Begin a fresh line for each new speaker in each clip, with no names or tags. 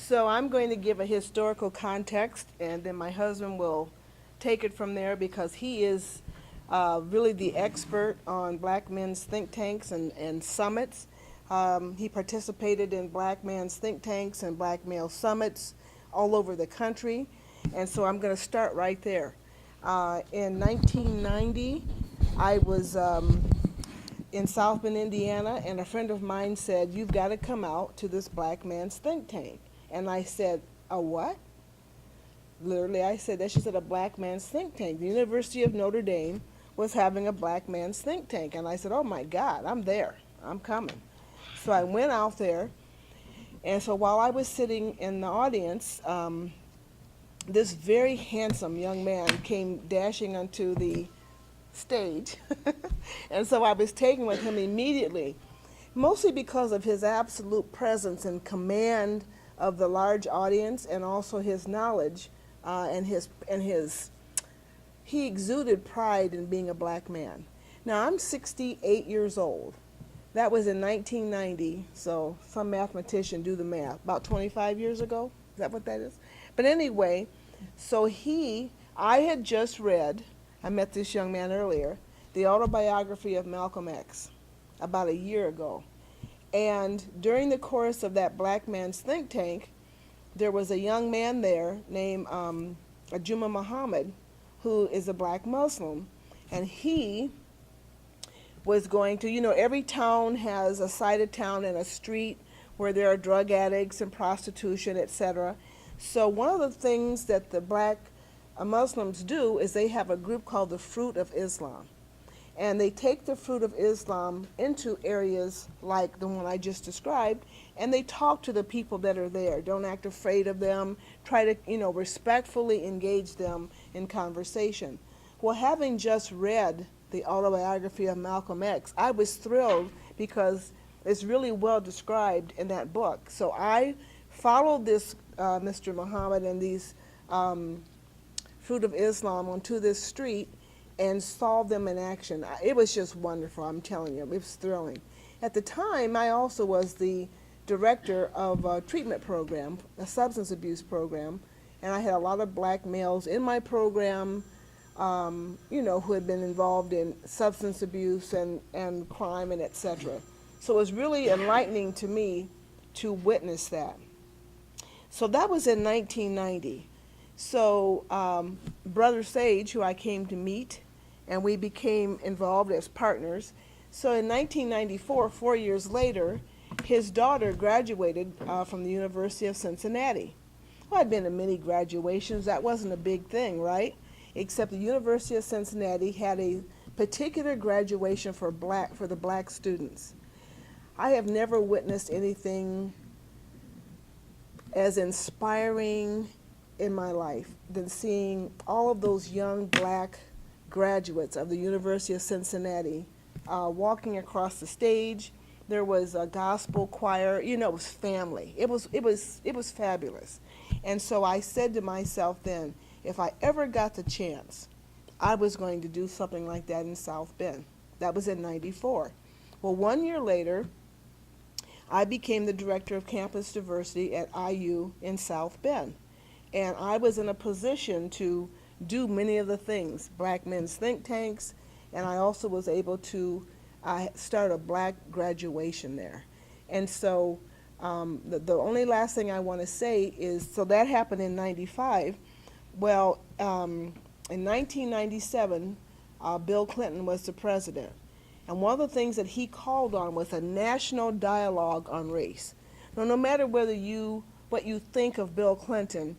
So I'm going to give a historical context, and then my husband will take it from there because he is really the expert on black men's think tanks and summits. He participated in black men's think tanks and black male summits all over the country, and so I'm going to start right there. In 1990, I was in South Bend, Indiana, and a friend of mine said, "You've got to come out to this black man's think tank." And I said, "A what?" Literally, I said that. She said, "A black man's think tank. The University of Notre Dame was having a black man's think tank." And I said, "Oh my God, I'm there. I'm coming." So I went out there, and so while I was sitting in the audience, this very handsome young man came dashing onto the stage. And so I was taken with him immediately, mostly because of his absolute presence and command of the large audience, and also his knowledge he exuded pride in being a black man. Now I'm 68 years old. That was in 1990, so some mathematician do the math. About 25 years ago, is that what that is? But anyway, so I had just read, I met this young man earlier, the autobiography of Malcolm X about a year ago. And during the course of that black man's think tank, there was a young man there named Ajuma Muhammad, who is a black Muslim. And he was going to, every town has a side of town and a street where there are drug addicts and prostitution, etc. So one of the things that the black Muslims do is they have a group called the Fruit of Islam. And they take the Fruit of Islam into areas like the one I just described, and they talk to the people that are there. Don't act afraid of them. Try to, respectfully engage them in conversation. Well, having just read the autobiography of Malcolm X, I was thrilled because it's really well described in that book. So I followed this Mr. Muhammad and these Fruit of Islam onto this street and saw them in action. It was just wonderful, I'm telling you. It was thrilling. At the time, I also was the director of a treatment program, a substance abuse program, and I had a lot of black males in my program, who had been involved in substance abuse and crime and etc. So it was really enlightening to me to witness that. So that was in 1990. So Brother Sage, who I came to meet, and we became involved as partners. So in 1994, 4 years later, his daughter graduated from the University of Cincinnati. Well, I'd been to many graduations. That wasn't a big thing, right? Except the University of Cincinnati had a particular graduation for the black students. I have never witnessed anything as inspiring in my life than seeing all of those young black graduates of the University of Cincinnati walking across the stage. There was a gospel choir. It was family. It was fabulous. And so I said to myself then, if I ever got the chance, I was going to do something like that in South Bend. That was in '94. Well, 1 year later, I became the director of campus diversity at IU in South Bend. And I was in a position to do many of the things, black men's think tanks, and I also was able to start a black graduation there. And so the only last thing I want to say is, so that happened in '95. Well, in 1997, Bill Clinton was the president. And one of the things that he called on was a national dialogue on race. Now, no matter what you think of Bill Clinton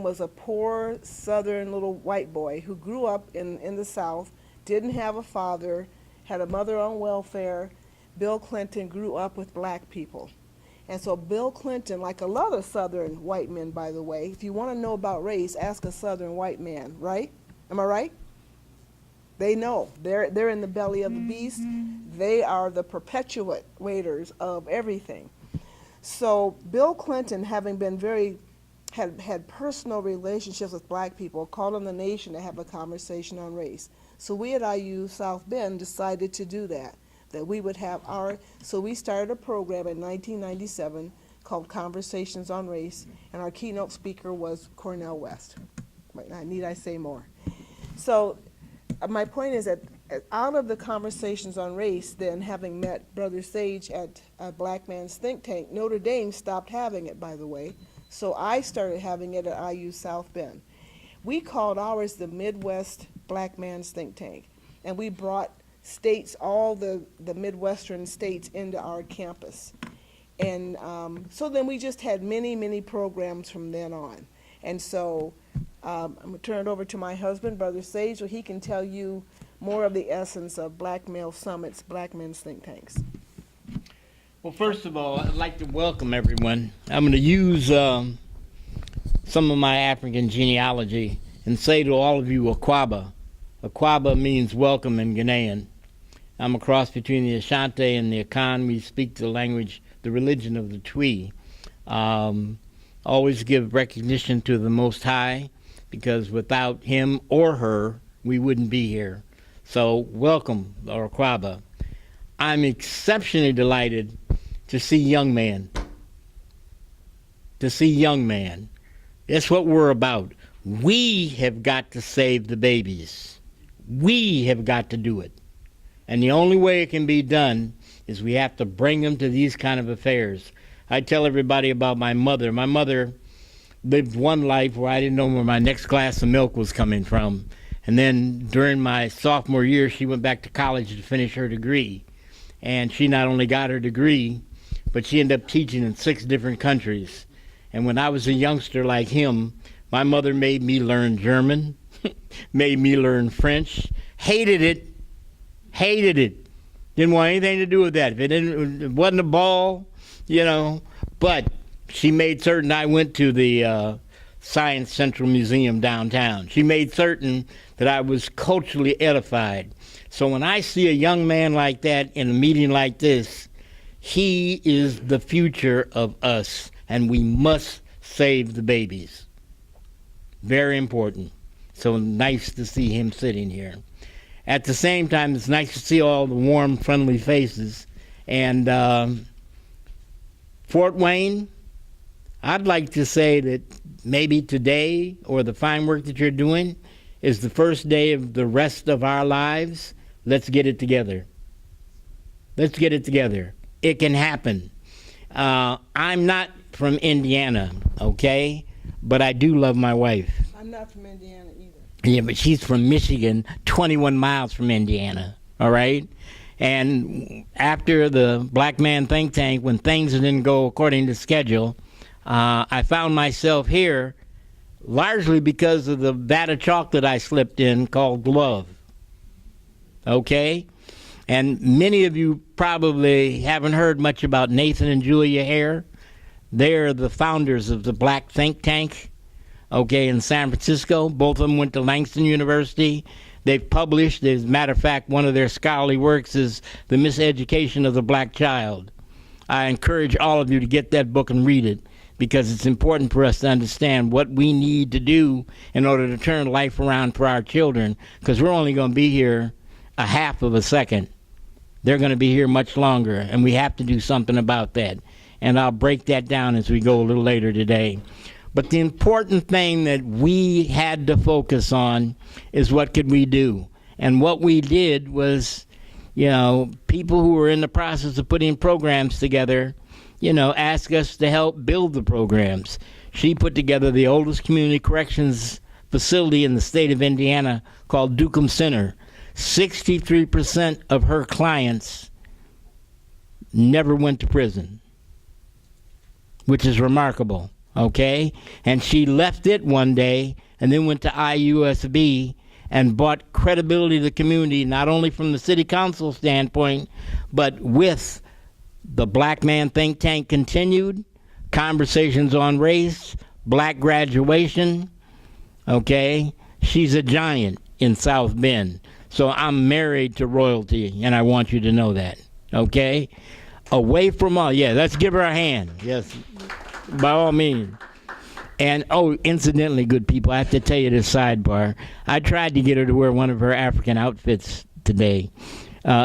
was a poor southern little white boy who grew up in the South, didn't have a father, had a mother on welfare. Bill Clinton grew up with black people. And so Bill Clinton, like a lot of southern white men, by the way, if you want to know about race, ask a southern white man, right? Am I right? They know. They're in the belly of the beast. They are the perpetuators of everything. So Bill Clinton, having been had personal relationships with black people, called on the nation to have a conversation on race. So we at IU South Bend decided to do that we would have so we started a program in 1997 called Conversations on Race, and our keynote speaker was Cornel West. Need I say more? So my point is that out of the Conversations on Race, then having met Brother Sage at a Black Man's Think Tank, Notre Dame stopped having it, by the way, so I started having it at IU South Bend. We called ours the Midwest Black Man's Think Tank, and we brought states, all the Midwestern states, into our campus. And so then we just had many, many programs from then on. And so I'm going to turn it over to my husband, Brother Sage, so he can tell you more of the essence of Black Male Summits, Black Men's Think Tanks.
Well, first of all, I'd like to welcome everyone. I'm going to use some of my African genealogy and say to all of you, Akwaba. Akwaba means welcome in Ghanaian. I'm a cross between the Ashanti and the Akan. We speak the language, the religion of the Twi. Always give recognition to the Most High, because without him or her, we wouldn't be here. So welcome, Akwaba. I'm exceptionally delighted to see young man. To see young man. That's what we're about. We have got to save the babies. We have got to do it. And the only way it can be done is we have to bring them to these kind of affairs. I tell everybody about my mother. My mother lived one life where I didn't know where my next glass of milk was coming from. And then during my sophomore year, she went back to college to finish her degree. And she not only got her degree, but she ended up teaching in 6 different countries. And when I was a youngster like him, my mother made me learn German, made me learn French, hated it, didn't want anything to do with that. If it wasn't a ball, you know, but she made certain I went to the Science Central Museum downtown. She made certain that I was culturally edified. So when I see a young man like that in a meeting like this, he is the future of us, and we must save the babies. Very important. So nice to see him sitting here. At the same time, it's nice to see all the warm, friendly faces. And Fort Wayne, I'd like to say that maybe today, or the fine work that you're doing, is the first day of the rest of our lives. Let's get it together. Let's get it together. It can happen. I'm not from Indiana, okay? But I do love my wife.
I'm not from Indiana either.
Yeah, but she's from Michigan, 21 miles from Indiana, all right? And after the Black Man Think Tank, when things didn't go according to schedule, I found myself here largely because of the vat of chocolate I slipped in called love, okay? And many of you probably haven't heard much about Nathan and Julia Hare. They're the founders of the Black Think Tank, okay, in San Francisco. Both of them went to Langston University. They've published, as a matter of fact, one of their scholarly works is The Miseducation of the Black Child. I encourage all of you to get that book and read it, because it's important for us to understand what we need to do in order to turn life around for our children, because we're only going to be here a half of a second. They're going to be here much longer, and we have to do something about that. And I'll break that down as we go a little later today. But the important thing that we had to focus on is what could we do? And what we did was, you know, people who were in the process of putting programs together, you know, asked us to help build the programs. She put together the oldest community corrections facility in the state of Indiana called Dukem Center. 63% of her clients never went to prison, which is remarkable, okay? And she left it one day and then went to IUSB and brought credibility to the community, not only from the city council standpoint, but with the Black Man Think Tank continued, Conversations on Race, Black Graduation, okay? She's a giant in South Bend. So I'm married to royalty, and I want you to know that, okay? Away from all, yeah, let's give her a hand, yes, by all means. And, oh, incidentally, good people, I have to tell you this sidebar. I tried to get her to wear one of her African outfits today.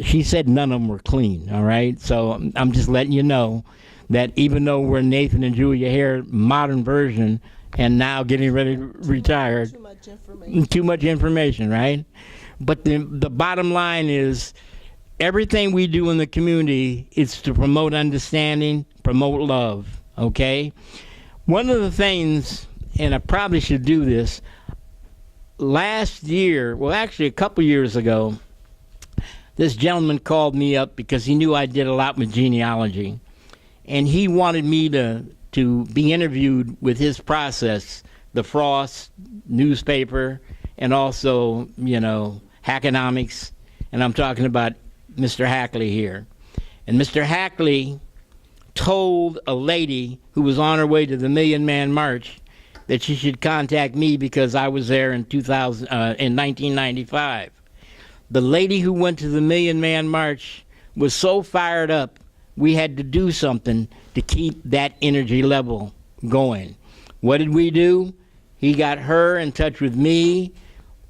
She said none of them were clean, all right? So I'm just letting you know that even though we're Nathan and Julia Hare modern version and now getting ready to retire, too much information, right? But the bottom line is everything we do in the community is to promote understanding, promote love, okay? One of the things, and I probably should do this, last year, well, actually a couple years ago, this gentleman called me up because he knew I did a lot with genealogy, and he wanted me to be interviewed with his process, the Frost newspaper, and also, Hackonomics, and I'm talking about Mr. Hackley here. And Mr. Hackley told a lady who was on her way to the Million Man March that she should contact me because I was there in 1995. The lady who went to the Million Man March was so fired up, we had to do something to keep that energy level going. What did we do? He got her in touch with me.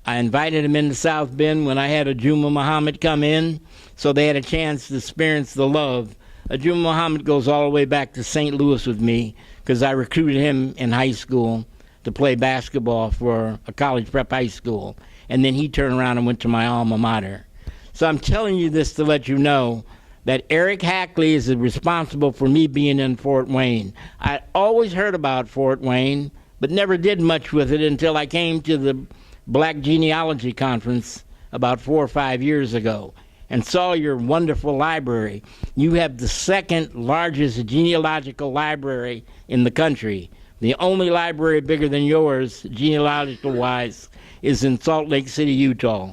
I invited him into South Bend when I had Ajuma Muhammad come in, so they had a chance to experience the love. Ajuma Muhammad goes all the way back to St. Louis with me because I recruited him in high school to play basketball for a college prep high school. And then he turned around and went to my alma mater. So I'm telling you this to let you know that Eric Hackley is responsible for me being in Fort Wayne. I always heard about Fort Wayne, but never did much with it until I came to the Black Genealogy Conference about 4 or 5 years ago and saw your wonderful library. You have the second largest genealogical library in the country. The only library bigger than yours, genealogical-wise, is in Salt Lake City, Utah.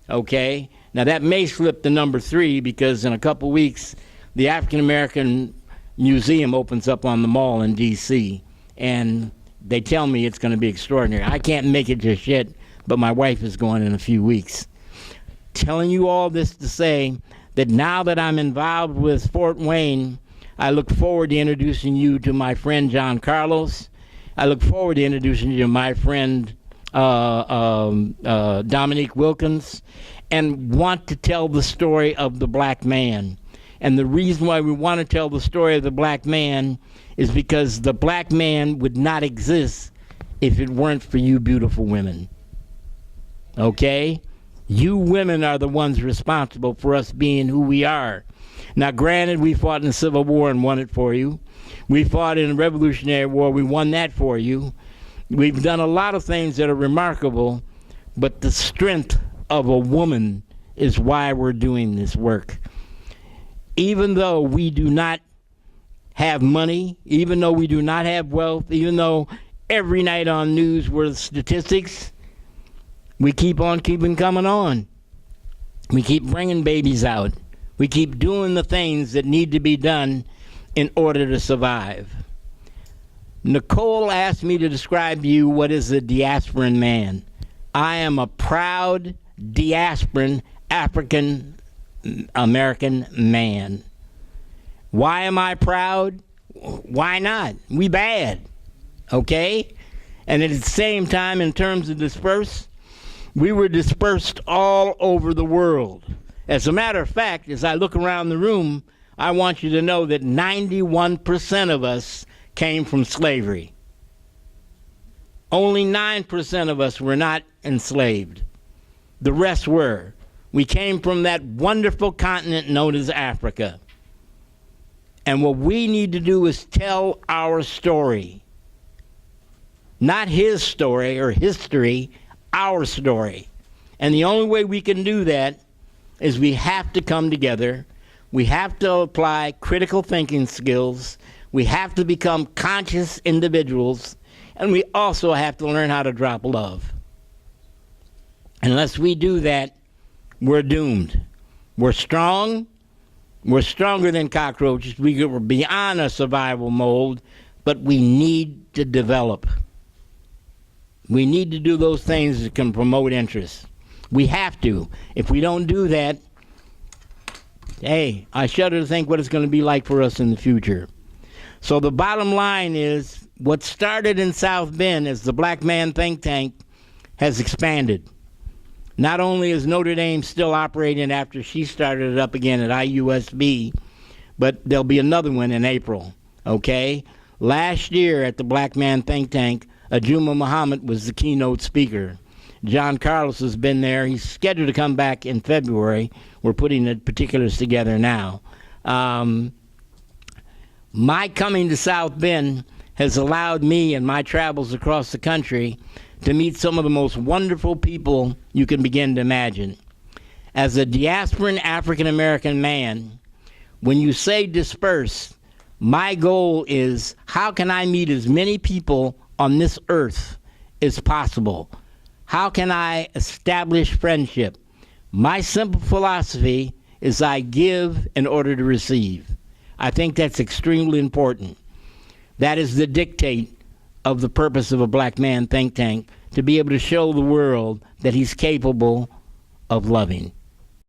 Okay? Now that may slip to number 3 because in a couple weeks, the African American Museum opens up on the mall in D.C. and they tell me it's going to be extraordinary. I can't make it just yet, but my wife is going in a few weeks. Telling you all this to say that now that I'm involved with Fort Wayne, I look forward to introducing you to my friend John Carlos. I look forward to introducing you to my friend Dominique Wilkins, and want to tell the story of the black man. And the reason why we want to tell the story of the black man is because the black man would not exist if it weren't for you beautiful women. Okay? You women are the ones responsible for us being who we are. Now, granted, we fought in the Civil War and won it for you. We fought in the Revolutionary War. We won that for you. We've done a lot of things that are remarkable, but the strength of a woman is why we're doing this work. Even though we do not have money, even though we do not have wealth, even though every night on news we're statistics, we keep on keeping coming on. We keep bringing babies out. We keep doing the things that need to be done in order to survive. Nicole asked me to describe to you what is a diasporan man. I am a proud diasporan African American man. Why am I proud? Why not? We bad, okay? And at the same time, in terms of disperse, we were dispersed all over the world. As a matter of fact, as I look around the room, I want you to know that 91% of us came from slavery. Only 9% of us were not enslaved. The rest were. We came from that wonderful continent known as Africa. And what we need to do is tell our story. Not his story or history, our story. And the only way we can do that is we have to come together. We have to apply critical thinking skills. We have to become conscious individuals. And we also have to learn how to drop love. Unless we do that, we're doomed. We're strong. We're stronger than cockroaches. We're beyond a survival mold, but we need to develop. We need to do those things that can promote interest. We have to. If we don't do that, hey, I shudder to think what it's going to be like for us in the future. So the bottom line is, what started in South Bend as the Black Man Think Tank has expanded. Not only is Notre Dame still operating after she started it up again at IUSB, but there'll be another one in April, okay? Last year at the Black Man Think Tank, Ajuma Muhammad was the keynote speaker. John Carlos has been there. He's scheduled to come back in February. We're putting the particulars together now. My coming to South Bend has allowed me in my travels across the country to meet some of the most wonderful people you can begin to imagine. As a diasporan African-American man, when you say disperse, my goal is how can I meet as many people on this earth as possible? How can I establish friendship? My simple philosophy is I give in order to receive. I think that's extremely important. That is the dictate of the purpose of a Black Man Think Tank, to be able to show the world that he's capable of loving.